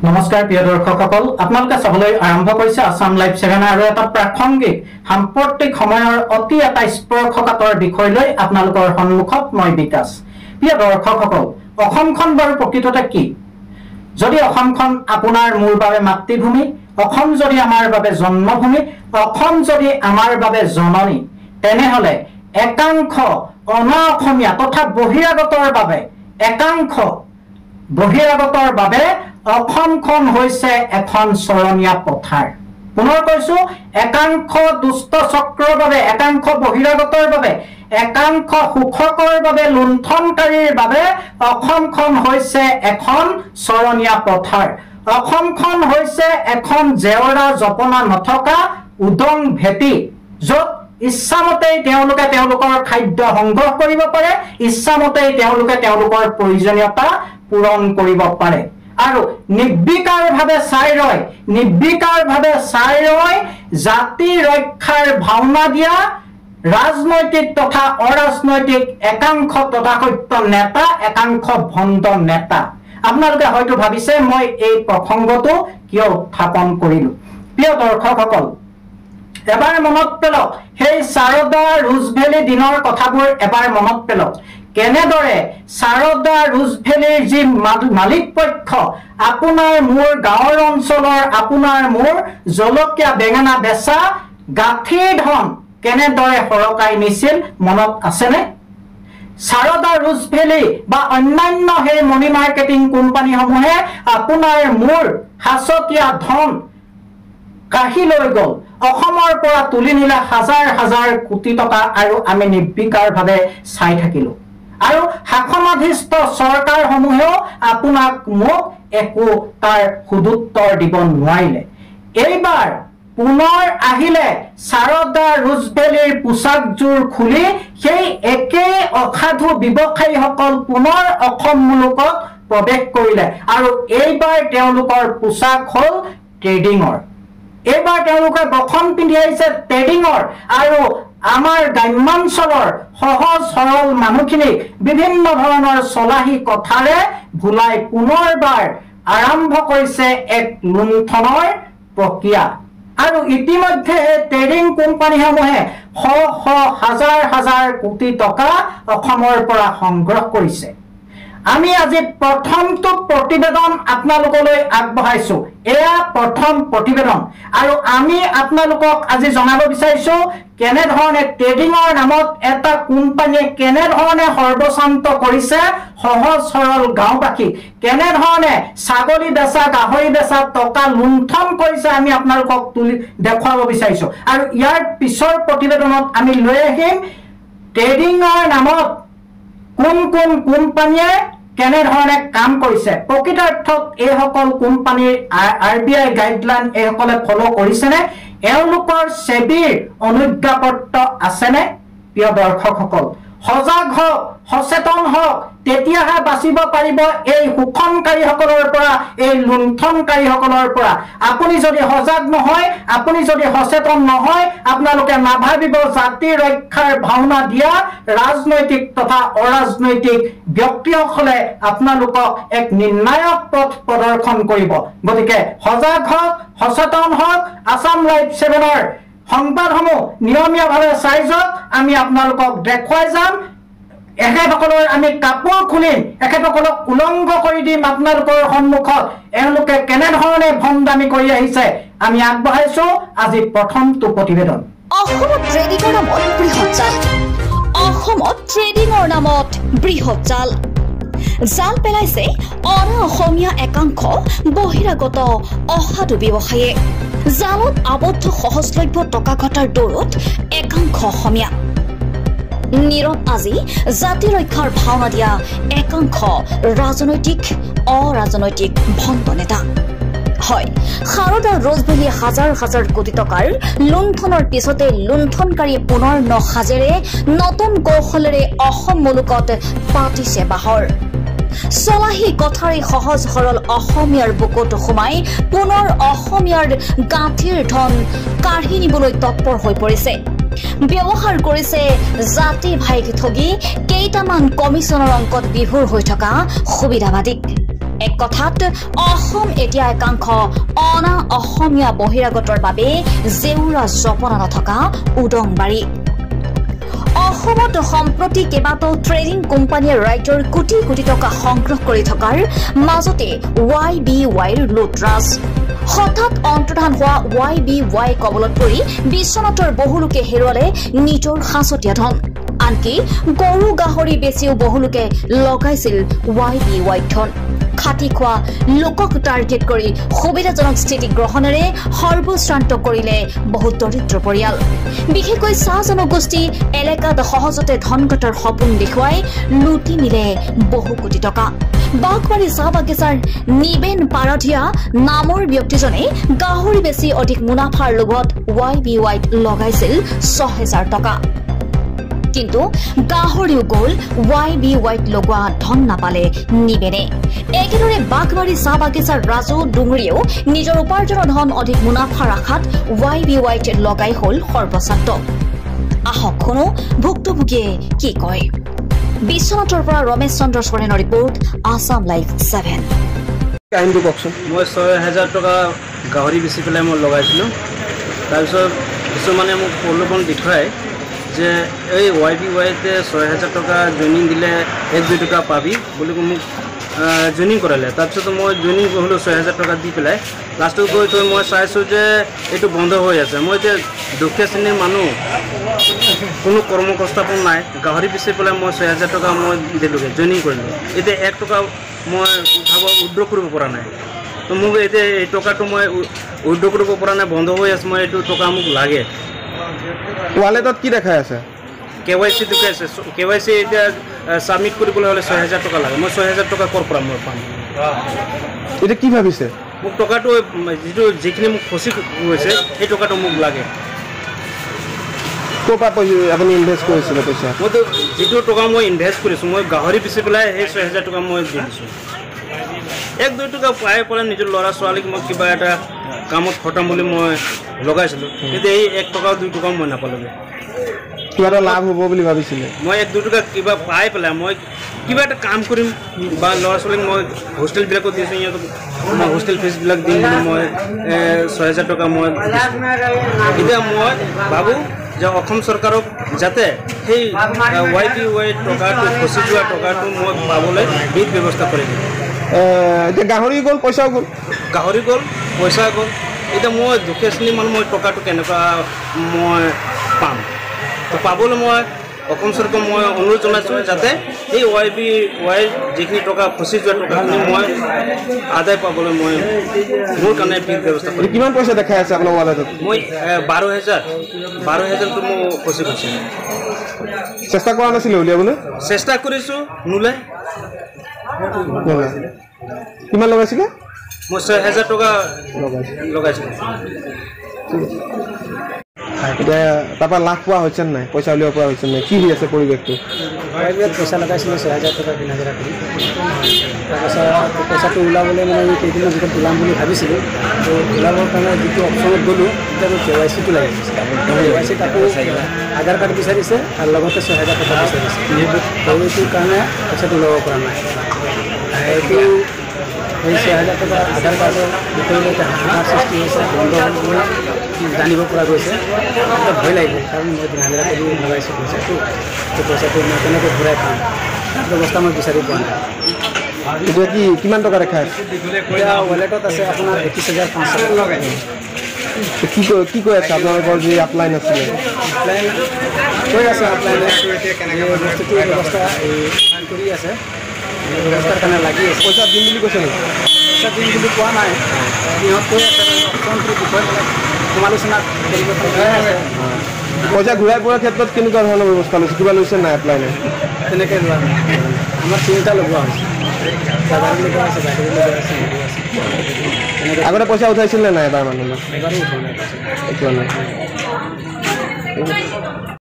নমস্কাৰ প্ৰিয় দৰ্শকসকল, আপোনালোকে চাবলৈ আৰম্ভ কৰিছে আসাম লাইভ 7 আৰু এটা প্ৰাসংগিক সাম্প্ৰতিক সময়ৰ অতি এটা স্পৰ্শকাতৰ বিষয় লৈ আপোনালোকৰ সন্মুখত মই বিকাশ। প্ৰিয় দৰ্শকসকল, অসমখন বাৰু প্ৰকৃততে কি? যদি অসমখন আপোনাৰ মোৰ বাবে মাতৃভূমি, অসম যদি আমাৰ বাবে জন্মভূমি, অসম যদি আমাৰ বাবে জননী, তেনেহলে একাংশ অনা অসমীয়া তথা বহিৰাগতৰ বাবে অসমখন হৈছে এখন চৰণীয়া পথাৰ। পুনৰ কৈছো, একাংশ দুষ্ট চক্ৰৰ বাবে, একাংশ বহিৰাগতৰ বাবে, একাংশ শোষকৰ বাবে, লুণ্ঠনকাৰীৰ বাবে অসমখন হৈছে এখন চৰণীয়া পথাৰ। অসমখন হৈছে এখন জেওৰা জপনা নথকা উদং ভেটি, য'ত ইচ্ছামতেই তেওঁলোকে তেওঁলোকৰ খাদ্য সংগ্ৰহ কৰিব পাৰে, ইচ্ছামতেই তেওঁলোকে তেওঁলোকৰ প্ৰয়োজনীয়তা পূৰণ কৰিব পাৰে। আৰু নিৰ্বিকাৰভাৱে চাই ৰয় জাতি ৰক্ষাৰ ভাওনা দিয়া ৰাজনৈতিক তথা অৰাজনৈতিক একাংশ তথাকথিত নেতা, একাংশ ভণ্ড নেতা। আপোনালোকে হয়তো ভাবিছে মই এই প্ৰসংগটো কিয় উত্থাপন কৰিলো। প্ৰিয় দৰ্শকসকল, এবাৰ মনত পেলক, সেই শাৰদা ৰুজভেলি দিনৰ কথাবোৰ এবাৰ মনত পেলক। কেনেদৰে শাৰদা ৰুজভেলিৰ যি মালিক পক্ষ আপোনাৰ মোৰ গাঁৱৰ অঞ্চলৰ আপোনাৰ মোৰ জলকীয়া বেঙেনা বেচা গাঁঠিৰ ধন কেনেদৰে সৰকাই নিছিল মনত আছেনে? শাৰদা ৰুজভেলি বা অন্যান্য সেই মনি মাৰ্কেটিং কোম্পানীসমূহে আপোনাৰ মোৰ সাঁচতীয়া ধন কাঢ়ি লৈ গ'ল, অসমৰ পৰা তুলি নিলে হাজাৰ হাজাৰ কোটি টকা, আৰু আমি নিৰ্বিকাৰভাৱে চাই থাকিলো। আৰু শাসনাধীষ্ঠ চৰকাৰসমূহেও আপোনাক মোক একো তাৰ সুদুত্তৰ দিব নোৱাৰিলে। এইবাৰ পুনৰ আহিলে শাৰদা ৰুজভেলিৰ পোচাকযোৰ খুলি সেই একেই অসাধু ব্যৱসায়ীসকল পুনৰ অসম মুলুকত প্ৰৱেশ কৰিলে, আৰু এইবাৰ তেওঁলোকৰ পোচাক হ'ল ট্ৰেডিঙৰ। এইবাৰ তেওঁলোকে বখন পিন্ধি আহিছে ট্ৰেডিঙৰ, আৰু আমাৰ গ্ৰাম্যাঞ্চলৰ সহজ সৰল মানুহখিনিক বিভিন্ন ধৰণৰ চলাহী কথাৰে ভুলাই পুনৰবাৰ আৰম্ভ কৰিছে এক লুণ্ঠনৰ প্ৰক্ৰিয়া। আৰু ইতিমধ্যে ট্ৰেডিং কোম্পানীসমূহে শ শ হাজাৰ হাজাৰ কোটি টকা অসমৰ পৰা সংগ্ৰহ কৰিছে। আমি আজি প্ৰথমটো প্ৰতিবেদন আপোনালোকলৈ আগবঢ়াইছো। এয়া প্ৰথম প্ৰতিবেদন, আৰু আমি আপোনালোকক আজি জনাব বিচাৰিছো কেনেধৰণে ট্ৰেডিঙৰ নামত এটা কোম্পানীয়ে কেনেধৰণে সৰ্বশান্ত কৰিছে সহজ সৰল গাঁওবাসী, কেনেধৰণে ছাগলী বেচা গাহৰি বেচা টকা লুণ্ঠন কৰিছে আমি আপোনালোকক তুলি দেখুৱাব বিচাৰিছো। আৰু ইয়াৰ পিছৰ প্ৰতিবেদনত আমি লৈ আহিম ট্ৰেডিঙৰ নামত কোন কোন কোম্পানীয়ে কেনেধৰণে কাম কৰিছে। প্ৰকৃতাৰ্থত এইসকল কোম্পানীৰ RBI গাইডলাইন এইসকলে ফলো কৰিছেনে? এওঁলোকৰ সেবিৰ অনুজ্ঞাপত্ৰ আছেনে? প্ৰিয় দৰ্শকসকল, সজাগ হওক, সচেতন হওক, তেতিয়াহে বাচিব পাৰিব এই শোষণকাৰীসকলৰ পৰা, এই লুণ্ঠনকাৰীসকলৰ পৰা। আপুনি যদি সজাগ নহয়, আপুনি যদি সচেতন নহয়, আপোনালোকে নাভাবিব জাতি ৰক্ষাৰ ভাওনা দিয়া ৰাজনৈতিক তথা অৰাজনৈতিক ব্যক্তিসকলে আপোনালোকক এক নিৰ্ণায়ক পথ প্ৰদৰ্শন কৰিব। গতিকে সজাগ হওক, সচেতন হওক, আসাম লাইভ 7ৰ সংবাদসমূহ নিয়মীয়াভাৱে চাই যাওক। আমি আপোনালোকক দেখুৱাই যাম, এখেতসকলৰ আমি কাপোৰ খুলিম, এখেতসকলক উলংঘ কৰি দিম আপোনালোকৰ সন্মুখত এওঁলোকে কেনেধৰণে ভণ্ডামি কৰি আহিছে। আমি আগবঢ়াইছো আজি প্ৰথমটো প্ৰতিবেদন। অসমত ট্ৰেডিঙৰ নামত বৃহৎ জাল, অসমত ট্ৰেডিঙৰ নামত বৃহৎ জাল জাল পেলাইছে অনা অসমীয়া একাংশ বহিৰাগত অসাধু ব্যৱসায়ীয়ে। জালত আবদ্ধ সহজলভ্য টকা ঘটাৰ দৌৰত একাংশ অসমীয়া। নীৰৱ আজি জাতি ৰক্ষাৰ ভাওনা দিয়া একাংশ ৰাজনৈতিক অৰাজনৈতিক ভণ্ড নেতা। হয়, শাৰদা ৰুজভেলিয়ে হাজাৰ হাজাৰ কোটি টকাৰ লুণ্ঠনৰ পিছতে লুণ্ঠনকাৰীয়ে পুনৰ নসাজেৰে নতুন কৌশলেৰে অসম মুলুকত পাতিছে বাহৰ। চলাহী কথাৰে সহজ সৰল অসমীয়াৰ বুকুত সোমাই পুনৰ অসমীয়াৰ গাঁঠিৰ ধন কাঢ়ি নিবলৈ তৎপৰ হৈ পৰিছে। ব্যৱহাৰ কৰিছে জাতি ভাইক ঠগি কেইটামান কমিছনৰ অংকত বিভোৰ হৈ থকা সুবিধাবাদীক। এক কথাত অসম এতিয়া একাংশ অনা অসমীয়া বহিৰাগতৰ বাবে জেউৰা জপনা নথকা উদংবাৰী অসমত সম্প্ৰতি কেইবাটাও ট্ৰেডিং কোম্পানীয়ে ৰাজ্যৰ কোটি কোটি টকা সংগ্ৰহ কৰি থকাৰ মাজতে YBYৰ লুটৰাজ হঠাৎ অন্তৰ্ধান হোৱা YBY কবলত পৰি বিশ্বনাথৰ বহুলোকে হেৰুৱালে নিজৰ সাঁচতীয়া ধন আনকি গৰু গাহৰি বেছিও বহুলোকে লগাইছিল YBY ধন খাটি খোৱা লোকক টাৰ্গেট কৰি সুবিধাজনক স্থিতি গ্ৰহণেৰে সৰ্বশ্ৰান্ত কৰিলে বহু দৰিদ্ৰ পৰিয়াল বিশেষকৈ চাহ জনগোষ্ঠী এলেকাত সহজতে ধন ঘটাৰ সপোন দেখুৱাই লুটি নিলে বহু কোটি টকা বাগবাৰী চাহ বাগিচাৰ নিবেন পাৰধিয়া নামৰ ব্যক্তিজনে গাহৰি বেছি অধিক মুনাফাৰ লগত YBYত লগাইছিল 6,000 টকা কিন্তু গাহৰিও গ'ল YBYত লগোৱা ধন নাপালে নিবেনে একেদৰে বাগবাৰী চাহ বাগিচাৰ ৰাজু ডুঙৰীয়েও নিজৰ উপাৰ্জনৰ ধন অধিক মুনাফাৰ আশাত YBYত লগাই হ'ল সৰ্বশ্ৰান্ত আহক শুনো ভুক্তভোগীয়ে কি কয় বিশ্বনাথৰ পৰা ৰমেশ চন্দ্ৰ সোৰেনৰ ৰিপৰ্ট আসাম লাইভ 7 কাহিনীটো কওকচোন মই 6,000 টকা গাহৰি বেচি পেলাই মই লগাইছিলোঁ তাৰপিছত কিছুমানে মোক প্ৰলোভন দেখুৱাই যে এই YBYতে 6,000 টকা জইনিং দিলে 1-2 টকা পাবি বুলি মোক জইনিং কৰালে তাৰপিছত মই জইনিং কৰিলোঁ 6,000 টকা দি পেলাই লাষ্টত গৈ থৈ মই চাইছোঁ যে এইটো বন্ধ হৈ আছে মই যে দুখীয়া শ্ৰেণীৰ মানুহ কোনো কৰ্মসংস্থাপন নাই গাহৰি বেচি পেলাই মই 6,000 টকা মই দিলোঁগৈ জইনিং কৰিলোঁ এতিয়া 1 টকা মই উইথড্ৰ কৰিব পৰা নাই তো মোক এতিয়া এই টকাটো মই উইথড্ৰ কৰিব পৰা নাই বন্ধ হৈ আছে মই এইটো টকা মোক লাগে ৱালেটত কি দেখাই আছে KYC দেখাই আছে KYC এতিয়া সাবমিট কৰিবলৈ হ'লে 6,000 টকা লাগে মই 6,000 টকা ক'ৰ পৰা মই পাম এতিয়া কি ভাবিছে মোক টকাটো যিখিনি মোক ফচি গৈছে সেই টকাটো মোক লাগে ক'ৰ পৰা আপুনি ইনভেষ্ট কৰিছিলে পইচা মইতো যিটো টকা মই ইনভেষ্ট কৰিছোঁ মই গাহৰি বেচি পেলাই সেই 6,000 টকা মই দি দিছোঁ 1-2 টকা পাই পেলাই নিজৰ ল'ৰা ছোৱালীক মই কিবা এটা কামত খটাম বুলি মই লগাইছিলোঁ কিন্তু এই 1 টকা 2 টকা মই নাপালোঁগৈ কিবা এটা লাভ হ'ব বুলি ভাবিছিলে মই 1-2 টকা কিবা পাই পেলাই মই কিবা এটা কাম কৰিম বা ল'ৰা ছোৱালীক মই হোষ্টেলবিলাকত দিছোঁ সিহঁতক মই হোষ্টেল ফিজবিলাক দিম বুলি মই 6,000 টকা মই এতিয়া মই ভাবোঁ যে অসম চৰকাৰক যাতে সেই YBY টকাটো ফচি যোৱা টকাটো মই পাবলৈ বিধ ব্যৱস্থা কৰি দিম এতিয়া গাহৰি গ'ল পইচাও গ'ল গাহৰি গ'ল পইচা গ'ল এতিয়া মই দুখীয়া শ্ৰেণীৰ মানুহ মই টকাটো কেনেকুৱা মই পাম তো পাবলৈ মই অসম চৰকাৰক মই অনুৰোধ জনাইছোঁ যাতে এই YBY যিখিনি টকা ফচি যোৱা টকাখিনি মই আদায় পাবলৈ মই মোৰ কাৰণে বিধ ব্যৱস্থা কৰিম কিমান পইচা দেখাই আছে আপোনাৰ ৱালেটত মই 12,000টো মোৰ ফচি গৈছে চেষ্টা কৰা নাছিলে উলিয়াবলৈ চেষ্টা কৰিছোঁ নোলায় কিমান লগাইছিলে মই 6,000 টকা লগাইছিলোঁ এতিয়া তাৰপৰা লাভ পোৱা হৈছে নাই পইচা উলিয়াব পৰা হৈছে নাই কি হৈ আছে পৰিৱেশটো পইচা লগাইছিলোঁ 6,000 টকা 3,000 কৰি তাৰপাছত পইচাটো ওলাবলৈ মানে এই কেইদিনৰ ভিতৰত ওলাম বুলি ভাবিছিলোঁ তো ওলাবৰ কাৰণে যিটো অপশ্যনত গ'লোঁ তেতিয়া KYCটো লাগিছে KYC তাকো আধাৰ কাৰ্ড বিচাৰিছে আৰু লগতে 6,000 টকা বিচাৰিছে এইটোৰ কাৰণে পইচাটো ল'ব পৰা নাই এইটো এই 6,000 টকা আধাৰ কাৰ্ডৰ ভিতৰলৈকে হাহাকাৰ সৃষ্টি হৈছে বন্ধ বুলি জানিব পৰা গৈছে এটা ভয় লাগিব কাৰণ মই 3,000 কৰি লগাইছোঁ পইচাটো সেই পইচাটো মই কেনেকৈ ঘূৰাই পাম ব্যৱস্থা মই বিচাৰি পোৱা নাই এতিয়া কি কিমান টকা দেখাই আছে এতিয়া ৱালেটত আছে আপোনাৰ 21,500 কি কৈ আছে আপোনালোকৰ যি আপলাইন আছিলে আপলাইন কৈ আছে আপলাইনে বস্তুটো ব্যৱস্থা কৰি আছে ব্যৱস্থাৰ কাৰণে লাগি আছে পইচা দিম বুলি কৈছে নেকি পইচা দিম বুলি কোৱা নাই সিহঁত কৈ আছে অপশ্যনটোৰ বিষয়ে সমালোচনা কৰিব আছে পইচা ঘূৰাই পোৱাৰ ক্ষেত্ৰত কেনেকুৱা ধৰণৰ ব্যৱস্থা লৈছে কিবা লৈছে নাই এপ্লাইনে তেনেকৈ লোৱা আমাৰ 3টা লগোৱা হৈছে দাদাৰ লগোৱা আছে বাইদেউ লগোৱা আছে আগতে পইচা উঠাইছিল নে নাই এবাৰ মানুহে এবাৰো উঠোৱা নাই উঠোৱা নাই